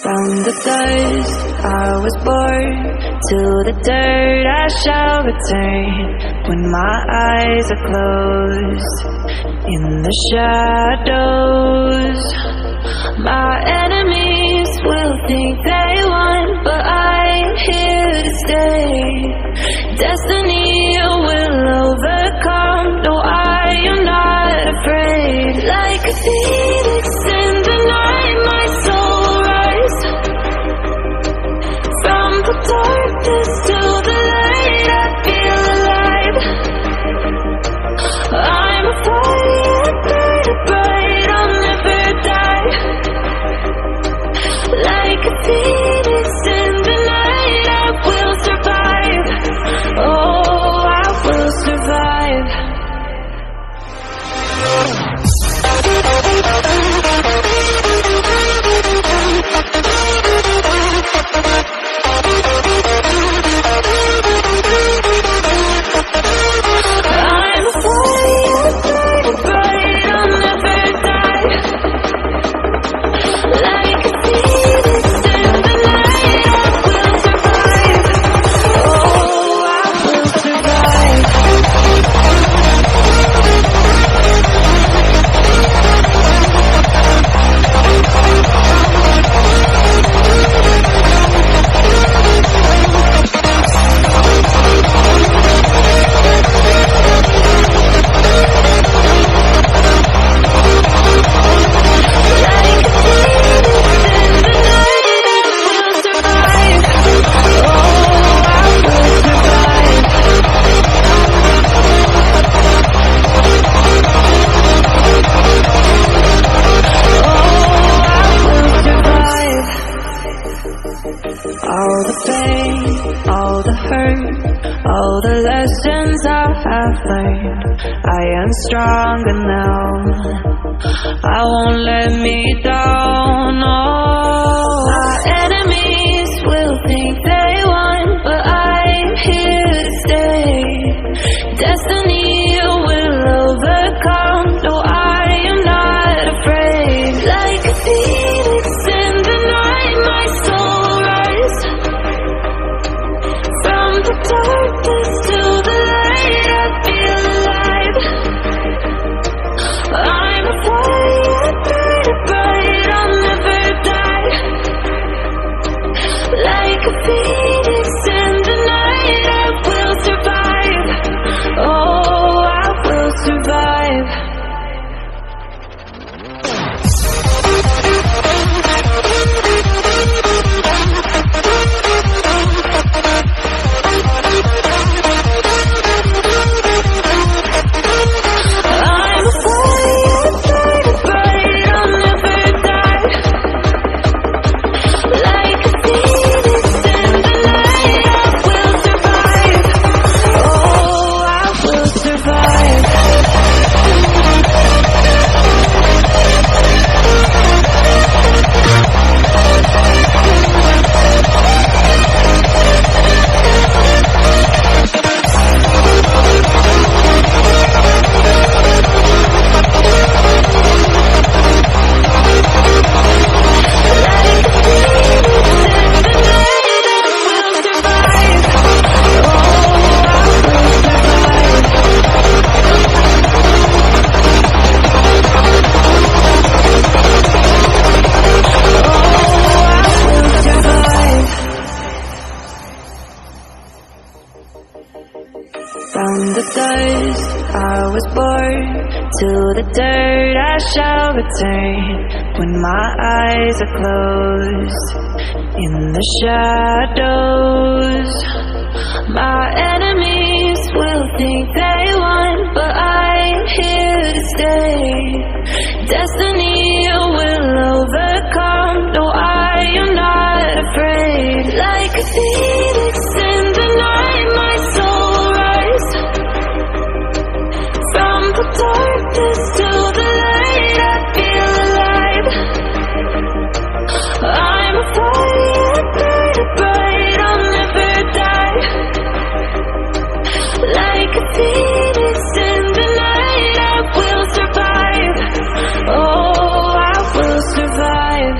From the dust I was born, to the dirt I shall return. When my eyes are closed, in the shadows, my enemies will think they won, but I'm here to stay. Destiny will overcome, no, I am not afraid. Like a phoenix in the night, my soul rise. From the darkness to the light, I feel alive. I'm a fire, burning bright, I'll never die. Like a phoenix in the night, I will survive. Oh, I will survive. I'm a fire, burning bright, I'll never die. Like a phoenix in the night, I will survive. Oh, I will survive. All the pain, all the hurt, all the lessons I have learned, I am stronger now. I won't let me down. Oh, my enemies will think they won, but I'm here to stay. Destiny will overcome, no, I am not afraid. Like a phoenix in the night, my soul rise. From the darkness to the light, I feel alive. I'm a fire, burning bright, I'll never die. Like a phoenix in the night, I will survive. Oh, I will survive. I'm a fire, burning bright, I'll never die. Like a phoenix in the night, I will survive. Oh, I will survive. From the dust I was born, to the dirt I shall return. When my eyes are closed, in the shadows, my enemies will think they won, but I'm here to stay. Destiny will overcome, no, I am not afraid. Like a phoenix in the night, my soul rise. From the darkness to the light, I feel alive. I'm a fire, burning bright, I'll never die. Like a phoenix in the night, I will survive. Oh, I will survive.